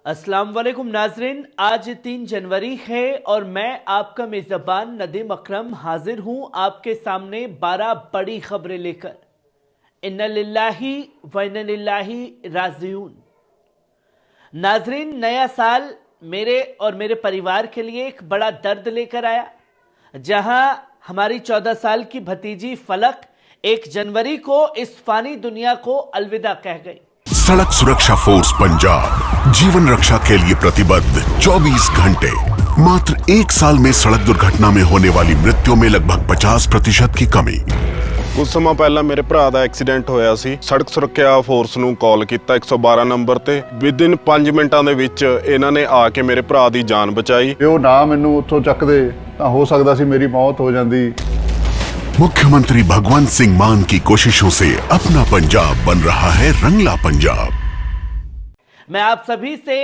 अस्सलाम वालेकुम नाजरीन, आज 3 जनवरी है और मैं आपका मेज़बान नदीम अकरम हाजिर हूं आपके सामने 12 बड़ी खबरें लेकर। इन्ना लिल्लाही व इन्ना इलैहि राजिऊन। नाजरीन, नया साल मेरे और मेरे परिवार के लिए एक बड़ा दर्द लेकर आया, जहां हमारी 14 साल की भतीजी फलक 1 जनवरी को इस फानी दुनिया को अलविदा कह गई। सड़क सुरक्षा फोर्स पंजाब जीवन रक्षा के लिए प्रतिबद्ध 24 घंटे। मात्र 1 साल में सड़क दुर्घटना में होने वाली मृत्यु में लगभग 50% की कमी। कुछ ਸਮਾਂ ਪਹਿਲਾਂ ਮੇਰੇ ਭਰਾ ਦਾ ਐਕਸੀਡੈਂਟ ਹੋਇਆ ਸੀ। ਸੜਕ ਸੁਰੱਖਿਆ ਫੋਰਸ ਨੂੰ ਕਾਲ ਕੀਤਾ 112 ਨੰਬਰ ਤੇ। ਵਿਦਿਨ 5 ਮਿੰਟਾਂ ਦੇ ਵਿੱਚ ਇਹਨਾਂ ਨੇ ਆ ਕੇ ਮੇਰੇ ਭਰਾ ਦੀ ਜਾਨ ਬਚਾਈ। ਜੇ ਉਹ ਨਾ ਮੈਨੂੰ ਉੱਥੋਂ ਚੱਕਦੇ ਤਾਂ ਹੋ ਸਕਦਾ ਸੀ ਮੇਰੀ ਮੌਤ ਹੋ ਜਾਂਦੀ। मुख्यमंत्री भगवंत सिंह मान की कोशिशों से अपना पंजाब बन रहा है रंगला पंजाब। मैं आप सभी से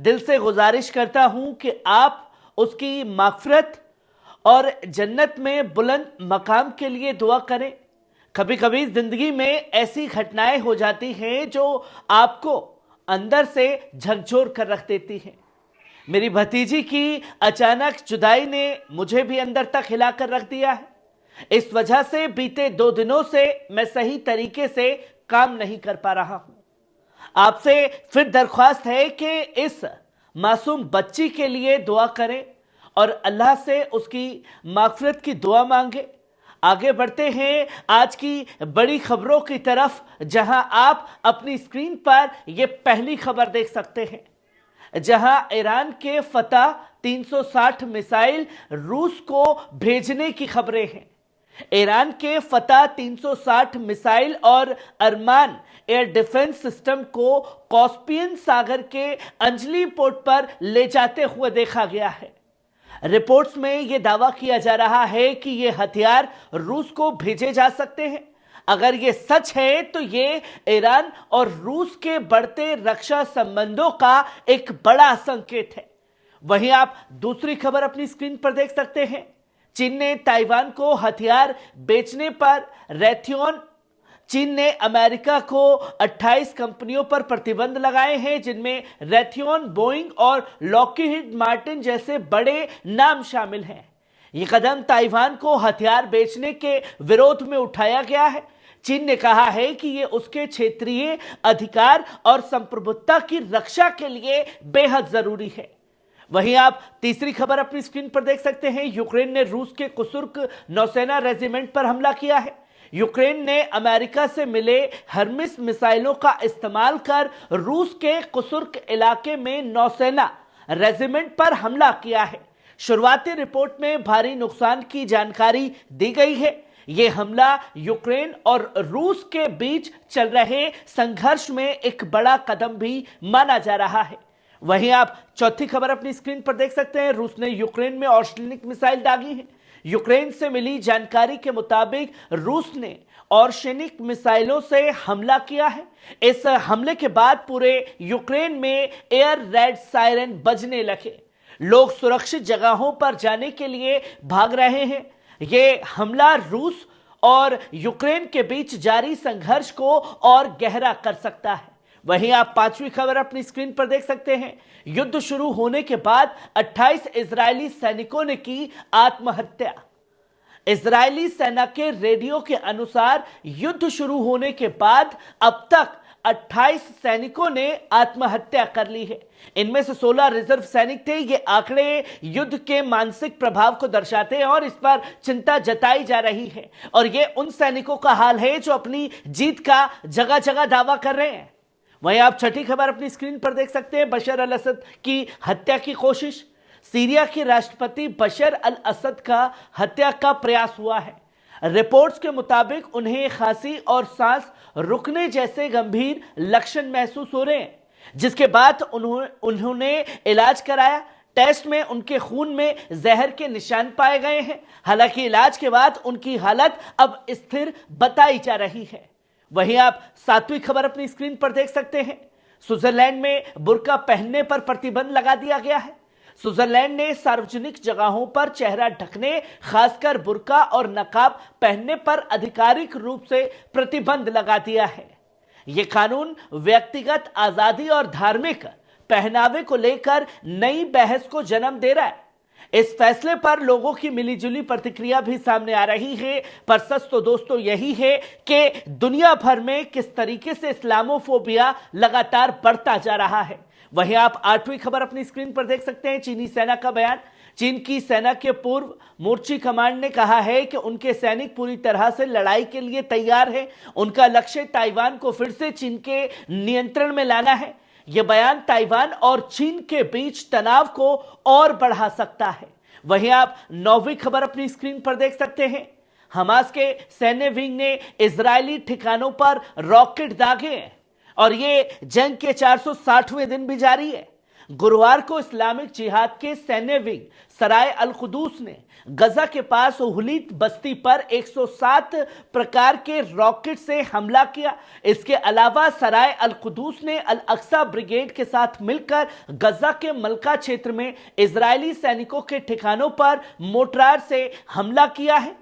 दिल से गुजारिश करता हूं कि आप उसकी मागफिरत और जन्नत में बुलंद मकाम के लिए दुआ करें। कभी कभी जिंदगी में ऐसी घटनाएं हो जाती हैं जो आपको अंदर से झकझोर कर रख देती हैं। मेरी भतीजी की अचानक जुदाई ने मुझे भी अंदर तक हिलाकर रख दिया है। इस वजह से बीते 2 दिनों से मैं सही तरीके से काम नहीं कर पा रहा हूं। आपसे फिर दरख्वास्त है कि इस मासूम बच्ची के लिए दुआ करें और अल्लाह से उसकी मागफिरत की दुआ मांगे। आगे बढ़ते हैं आज की बड़ी खबरों की तरफ, जहां आप अपनी स्क्रीन पर यह पहली खबर देख सकते हैं, जहां ईरान के फतह 360 मिसाइल रूस को भेजने की खबरें हैं। ईरान के फतह 360 मिसाइल और अरमान एयर डिफेंस सिस्टम को कॉस्पियन सागर के अंजली पोर्ट पर ले जाते हुए देखा गया है। रिपोर्ट्स में यह दावा किया जा रहा है कि ये हथियार रूस को भेजे जा सकते हैं। अगर ये सच है तो ये ईरान और रूस के बढ़ते रक्षा संबंधों का एक बड़ा संकेत है। वहीं आप दूसरी खबर अपनी स्क्रीन पर देख सकते हैं। चीन ने ताइवान को हथियार बेचने पर रैथियन चीन ने अमेरिका को 28 कंपनियों पर प्रतिबंध लगाए हैं, जिनमें रैथियन, बोइंग और लॉकहीड मार्टिन जैसे बड़े नाम शामिल हैं। यह कदम ताइवान को हथियार बेचने के विरोध में उठाया गया है। चीन ने कहा है कि यह उसके क्षेत्रीय अधिकार और संप्रभुता की रक्षा के लिए बेहद जरूरी है। वहीं आप तीसरी खबर अपनी स्क्रीन पर देख सकते हैं। यूक्रेन ने रूस के कुर्स्क नौसेना रेजिमेंट पर हमला किया है। यूक्रेन ने अमेरिका से मिले हर्मिस मिसाइलों का इस्तेमाल कर रूस के कुर्स्क इलाके में नौसेना रेजिमेंट पर हमला किया है। शुरुआती रिपोर्ट में भारी नुकसान की जानकारी दी गई है। यह हमला यूक्रेन और रूस के बीच चल रहे संघर्ष में एक बड़ा कदम भी माना जा रहा है। वहीं आप चौथी खबर अपनी स्क्रीन पर देख सकते हैं। रूस ने यूक्रेन में ऑर्शेनिक मिसाइल दागी है। यूक्रेन से मिली जानकारी के मुताबिक रूस ने ऑर्शेनिक मिसाइलों से हमला किया है। इस हमले के बाद पूरे यूक्रेन में एयर रेड सायरन बजने लगे। लोग सुरक्षित जगहों पर जाने के लिए भाग रहे हैं। यह हमला रूस और यूक्रेन के बीच जारी संघर्ष को और गहरा कर सकता है। वहीं आप पांचवी खबर अपनी स्क्रीन पर देख सकते हैं। युद्ध शुरू होने के बाद 28 इजरायली सैनिकों ने की आत्महत्या। इजरायली सेना के रेडियो के अनुसार युद्ध शुरू होने के बाद अब तक 28 सैनिकों ने आत्महत्या कर ली है। इनमें से 16 रिजर्व सैनिक थे। ये आंकड़े युद्ध के मानसिक प्रभाव को दर्शाते हैं और इस पर चिंता जताई जा रही है। और ये उन सैनिकों का हाल है जो अपनी जीत का जगह जगह दावा कर रहे हैं। वहीं आप छठी खबर अपनी स्क्रीन पर देख सकते हैं। बशर अल असद की हत्या की कोशिश। सीरिया के राष्ट्रपति बशर अल असद का हत्या का प्रयास हुआ है। रिपोर्ट्स के मुताबिक उन्हें खांसी और सांस रुकने जैसे गंभीर लक्षण महसूस हो रहे हैं, जिसके बाद उन्होंने इलाज कराया। टेस्ट में उनके खून में जहर के निशान पाए गए हैं। हालांकि इलाज के बाद उनकी हालत अब स्थिर बताई जा रही है। वहीं आप सातवीं खबर अपनी स्क्रीन पर देख सकते हैं। स्विट्जरलैंड में बुर्का पहनने पर प्रतिबंध लगा दिया गया है। स्विट्जरलैंड ने सार्वजनिक जगहों पर चेहरा ढकने, खासकर बुर्का और नकाब पहनने पर आधिकारिक रूप से प्रतिबंध लगा दिया है। यह कानून व्यक्तिगत आजादी और धार्मिक पहनावे को लेकर नई बहस को जन्म दे रहा है। इस फैसले पर लोगों की मिलीजुली प्रतिक्रिया भी सामने आ रही है। पर सच तो दोस्तों यही है कि दुनिया भर में किस तरीके से इस्लामोफोबिया लगातार बढ़ता जा रहा है। वहीं आप 8वीं खबर अपनी स्क्रीन पर देख सकते हैं। चीनी सेना का बयान। चीन की सेना के पूर्व मोर्ची कमांड ने कहा है कि उनके सैनिक पूरी तरह से लड़ाई के लिए तैयार हैं। उनका लक्ष्य ताइवान को फिर से चीन के नियंत्रण में लाना है। यह बयान ताइवान और चीन के बीच तनाव को और बढ़ा सकता है। वहीं आप 9वीं खबर अपनी स्क्रीन पर देख सकते हैं। हमास के सैन्य विंग ने इजरायली ठिकानों पर रॉकेट दागे हैं और ये जंग के 460वें दिन भी जारी है। गुरुवार को इस्लामिक जिहाद के सैन्य विंग सराय अल कुदूस ने गजा के पास उहलीत बस्ती पर 107 प्रकार के रॉकेट से हमला किया। इसके अलावा सराय अल कुदूस ने अल अक्सा ब्रिगेड के साथ मिलकर गजा के मलका क्षेत्र में इजरायली सैनिकों के ठिकानों पर मोर्टार से हमला किया है।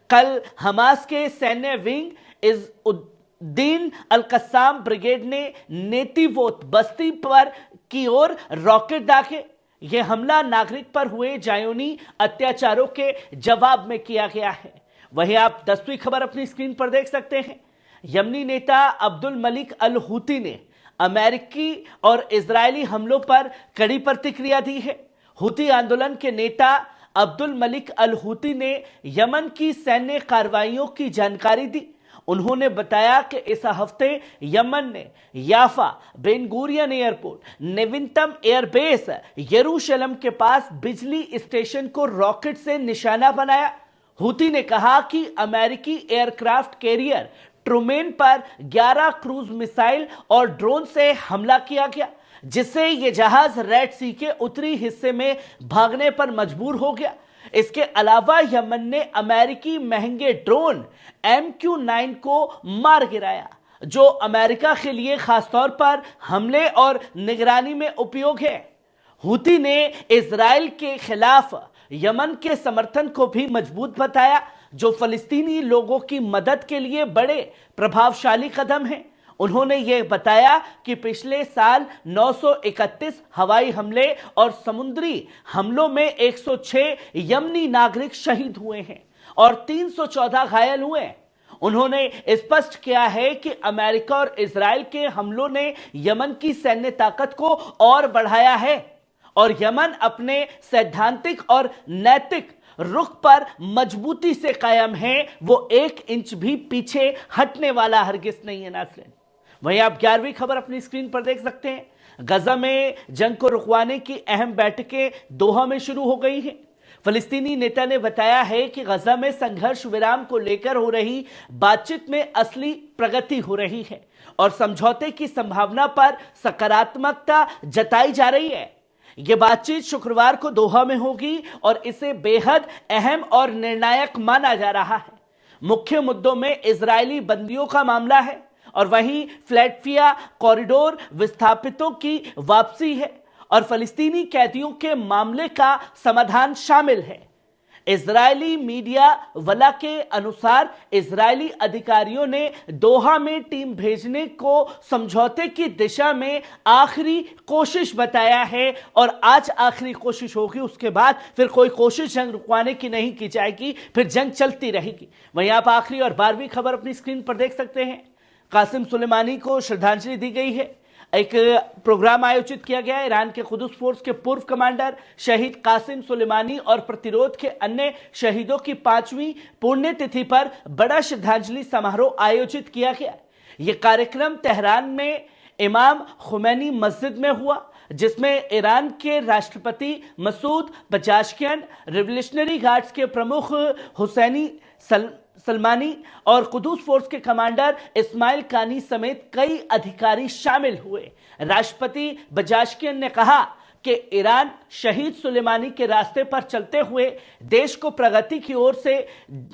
कल हमास के सैन्य विंग इज़-उद-दीन अल-कस्साम ब्रिगेड ने नेतिवोत बस्ती पर की ओर रॉकेट दागे। यह हमला नागरिक पर हुए जायोनी अत्याचारों के जवाब में किया गया है। वहीं आप 10वीं खबर अपनी स्क्रीन पर देख सकते हैं। यमनी नेता अब्दुल मलिक अल हूती ने अमेरिकी और इजरायली हमलों पर कड़ी प्रतिक्रिया दी है। हूती आंदोलन के नेता अब्दुल मलिक अल हूती ने यमन की सैन्य कार्रवाइयों की जानकारी दी। उन्होंने बताया कि इस हफ्ते यमन ने याफा, बेन गुरियन एयरपोर्ट, नेविंतम एयरबेस, यरूशलेम के पास बिजली स्टेशन को रॉकेट से निशाना बनाया। हूती ने कहा कि अमेरिकी एयरक्राफ्ट कैरियर ट्रूमेन पर 11 क्रूज मिसाइल और ड्रोन से हमला किया गया, जिससे यह जहाज रेड सी के उत्तरी हिस्से में भागने पर मजबूर हो गया। इसके अलावा यमन ने अमेरिकी महंगे ड्रोन MQ-9 को मार गिराया, जो अमेरिका के लिए खासतौर पर हमले और निगरानी में उपयोग है। हूती ने इजराइल के खिलाफ यमन के समर्थन को भी मजबूत बताया, जो फलस्तीनी लोगों की मदद के लिए बड़े प्रभावशाली कदम है। उन्होंने यह बताया कि पिछले साल 931 हवाई हमले और समुद्री हमलों में 106 यमनी नागरिक शहीद हुए हैं और 314 घायल हुए हैं। उन्होंने स्पष्ट किया है कि अमेरिका और इजराइल के हमलों ने यमन की सैन्य ताकत को और बढ़ाया है और यमन अपने सैद्धांतिक और नैतिक रुख पर मजबूती से कायम है। वो 1 इंच भी पीछे हटने वाला हरगिज नहीं है। नाज़रीन, वहीं आप 11वीं खबर अपनी स्क्रीन पर देख सकते हैं। गजा में जंग को रुकवाने की अहम बैठकें दोहा में शुरू हो गई हैं। फलस्तीनी नेता ने बताया है कि गजा में संघर्ष विराम को लेकर हो रही बातचीत में असली प्रगति हो रही है और समझौते की संभावना पर सकारात्मकता जताई जा रही है। यह बातचीत शुक्रवार को दोहा में होगी और इसे बेहद अहम और निर्णायक माना जा रहा है। मुख्य मुद्दों में इजरायली बंदियों का मामला है और वहीं फिलाडेल्फिया कॉरिडोर विस्थापितों की वापसी है और फलस्तीनी कैदियों के मामले का समाधान शामिल है। इजरायली मीडिया वला के अनुसार इजरायली अधिकारियों ने दोहा में टीम भेजने को समझौते की दिशा में आखिरी कोशिश बताया है और आज आखिरी कोशिश होगी। उसके बाद फिर कोई कोशिश जंग रुकवाने की नहीं की जाएगी, फिर जंग चलती रहेगी। वहीं आप आखिरी और 12वीं खबर अपनी स्क्रीन पर देख सकते हैं। कासिम सुलेमानी को श्रद्धांजलि दी गई है। एक प्रोग्राम आयोजित किया गया है। ईरान के कुद्स फोर्स के पूर्व कमांडर शहीद कासिम सुलेमानी और प्रतिरोध के अन्य शहीदों की 5वीं पुण्यतिथि पर बड़ा श्रद्धांजलि समारोह आयोजित किया गया। यह कार्यक्रम तेहरान में इमाम खुमैनी मस्जिद में हुआ, जिसमें ईरान के राष्ट्रपति मसूद पजाश्कियान, रिवोल्यूशनरी गार्ड्स के प्रमुख हुसैनी सलमानी और कुदूस फोर्स के कमांडर इस्माइल कानी समेत कई अधिकारी शामिल हुए। राष्ट्रपति बजाश्कियन ने कहा कि ईरान शहीद सुलेमानी के रास्ते पर चलते हुए देश को प्रगति की ओर से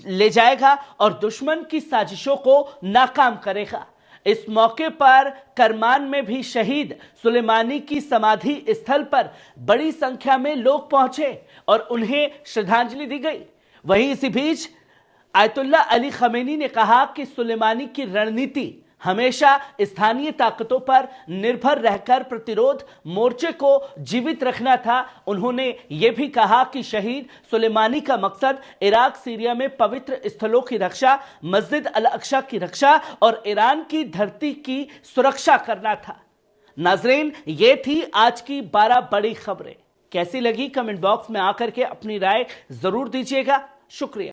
ले जाएगा और दुश्मन की साजिशों को नाकाम करेगा। इस मौके पर करमान में भी शहीद सुलेमानी की समाधि स्थल पर बड़ी संख्या में लोग पहुंचे और उन्हें श्रद्धांजलि दी गई। वहीं इसी बीच आयतुल्लाह अली खमेनी ने कहा कि सुलेमानी की रणनीति हमेशा स्थानीय ताकतों पर निर्भर रहकर प्रतिरोध मोर्चे को जीवित रखना था। उन्होंने यह भी कहा कि शहीद सुलेमानी का मकसद इराक सीरिया में पवित्र स्थलों की रक्षा, मस्जिद अल अक्सा की रक्षा और ईरान की धरती की सुरक्षा करना था। नाजरीन, ये थी आज की 12 बड़ी खबरें। कैसी लगी कमेंट बॉक्स में आकर के अपनी राय जरूर दीजिएगा। शुक्रिया।